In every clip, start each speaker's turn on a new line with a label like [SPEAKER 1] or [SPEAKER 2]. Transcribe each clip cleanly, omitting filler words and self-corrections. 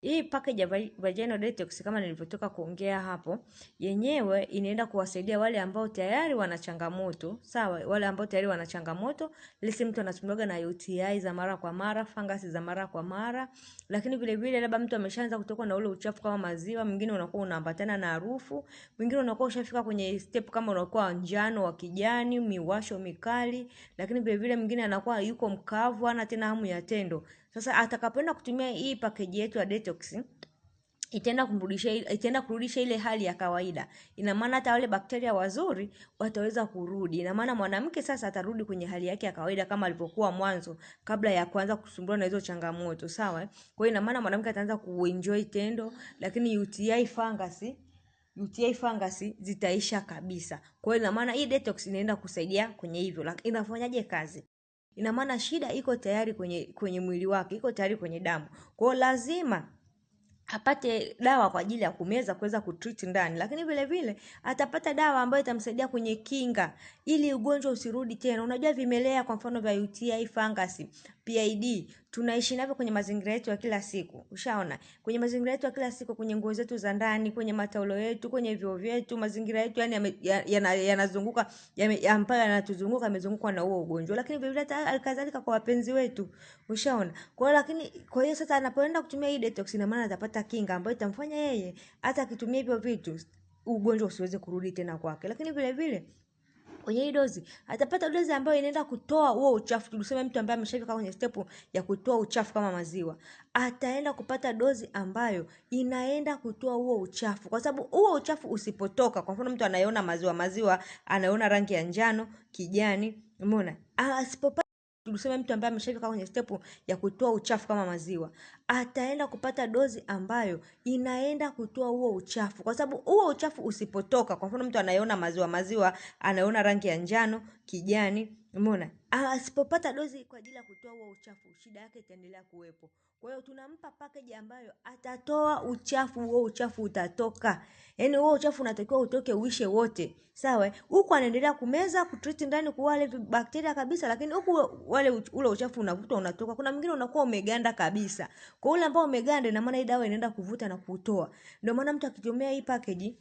[SPEAKER 1] Hii package ya Vaginal Detox kama nilivyotoka kuongea hapo, yenyewe inaenda kuwasaidia wale ambao tayari wana changamoto, sawa? Wale ambao tayari wana changamoto, lisi mtu anasumbuliwa na UTI za mara kwa mara, fungus za mara kwa mara, lakini vile vile labda mtu ameshaanza kutokwa na ule uchafu kama maziwa, mwingine unakuwa unaambatana na harufu, mwingine unakuwa ushafika kwenye step kama unakuwa njano wa kijani, miwasho mikali, lakini vile vile mwingine anakuwa yuko mkavu, hana tena hamu ya tendo. Sasa atakapoenda kutumia hii package yetu ya detox, itaenda kurudisha ile hali ya kawaida. Ina maana hata wale bakteria wazuri wataweza kurudi. Ina maana mwanamke sasa atarudi kwenye hali yake ya kawaida kama alipokuwa mwanzo, kabla ya kuanza kusumbua na hizo changamoto, sawa? Kwa hiyo ina maana mwanamke ataanza kuenjoy tendo, lakini UTI fungus zitaisha kabisa. Kwa hiyo ina maana hii detox inaenda kusaidia kwenye hivyo. Lakini inafanyaje kazi? Ina maana shida iko tayari kwenye mwili wake, iko tayari kwenye damu. Kwa hiyo lazima apate dawa kwa ajili ya kumeza kuweza kutreat ndani, lakini vile vile atapata dawa ambayo itamsaidia kwenye kinga ili ugonjwa usirudi tena. Unajua vimelea kwa mfano vya UTI fungus, PID tunaishi navyo kwenye mazingira yetu ya kila siku. Ushaona? Kwenye mazingira yetu ya kila siku, kwenye nguo zetu za ndani, kwenye mataulo yetu, kwenye vyoo vyetu, mazingira yetu yani yanazunguka ambayo yanatuzunguka yamezungukwa na huo ugonjwa. Lakini vile vile kadhalika kwa wapenzi wetu. Ushaona? Kwa hiyo sasa anapoenda kutumia hii detox, ina maana atapata kinga ambayo itamfanya yeye hata akitumia hivyo vitu ugonjwa usiweze kurudi tena kwake. Lakini vile vile kwenye hii dozi atapata dozi ambayo inaenda kutoa huo uchafu. Tuseme mtu ambaye ameshafika kwenye step ya kutoa uchafu kama maziwa, ataenda kupata dozi ambayo inaenda kutoa huo uchafu, kwa sababu huo uchafu usipotoka, kwa mfano mtu anayeona maziwa anaona rangi ya njano, kijani, umeona? Asipopata, tuseme mtu ambaye ameshafika kwenye step ya kutoa uchafu kama maziwa, ataenda kupata dozi ambayo inaenda kutoa huo uchafu, kwa sababu huo uchafu usipotoka, kwa mfano mtu anayeona maziwa anaona rangi ya njano, kijani, umeona? Asipopata dozi kwa ajili ya kutoa huo uchafu, shida yake itaendelea kuwepo. Kwa hiyo tunampa package ambayo atatoa uchafu, huo uchafu utatoka. Yaani huo uchafu unatakiwa utoke uishe wote. Sawa? Huko anaendelea kumeza kutreat ndani kwa wale bakteria kabisa, lakini huko ule uchafu unavuta unatoka. Kuna mwingine unakuwa umeganda kabisa. Kwa ule ambao umeganda, ina maana hii dawa inaenda kuvuta na kutoa. Ndio maana mtu akitumia hii package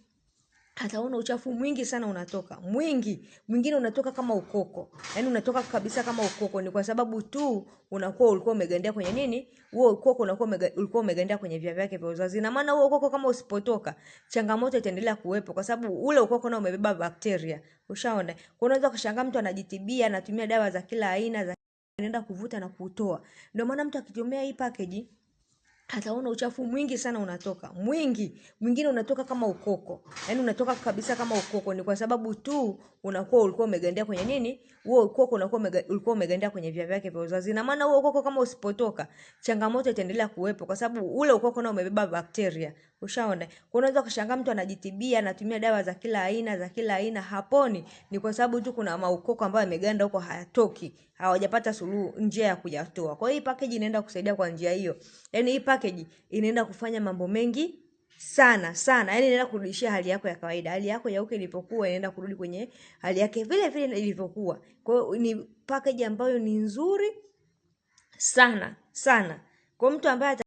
[SPEAKER 1] ataona uchafu mwingi sana unatoka. Mwingine unatoka kama ukoko. Yaani unatoka kabisa kama ukoko. Ni kwa sababu tu ulikuwa umegandia kwenye nini? Huo ukoko ulikuwa umegandia kwenye via vyake vya uzazi. Na maana huo ukoko kama usipotoka, changamoto itaendelea kuwepo, kwa sababu ule ukoko nao umebeba bakteria. Ushaona? Kwa unaweza kushangaa mtu anajitibia, anatumia dawa za kila aina, inaenda kuvuta na kutoa. Ndio maana mtu akitumia hii package ataona uchafu mwingi sana unatoka. Mwingine unatoka kama ukoko. Yaani unatoka kabisa kama ukoko. Ni kwa sababu tu ulikuwa umegandia kwenye nini? Huo ukoko ulikuwa umegandia kwenye via vyake vya uzazi. Na maana huo ukoko kama usipotoka, changamoto itaendelea kuwepo, kwa sababu ule ukoko nao umebeba bakteria. Ushaona? Kwa unaweza kushangaa mtu anajitibia, anatumia dawa za kila aina, haponi. Ni kwa sababu tu kuna maukoko ambayo yameganda huko hayatoki. Hawajapata suluhu, njia ya kuyatoa. Kwa hiyo hii package inaenda kusaidia kwa njia hiyo. Yaani hii package inaenda kufanya mambo mengi sana. Yaani inaenda kurudishia hali yako ya kawaida. Hali yako ya uke ilipokuwa inaenda kurudi kwenye hali yake vile vile ilivyokuwa. Kwa hiyo ni package ambayo ni nzuri sana. Kwa mtu ambaye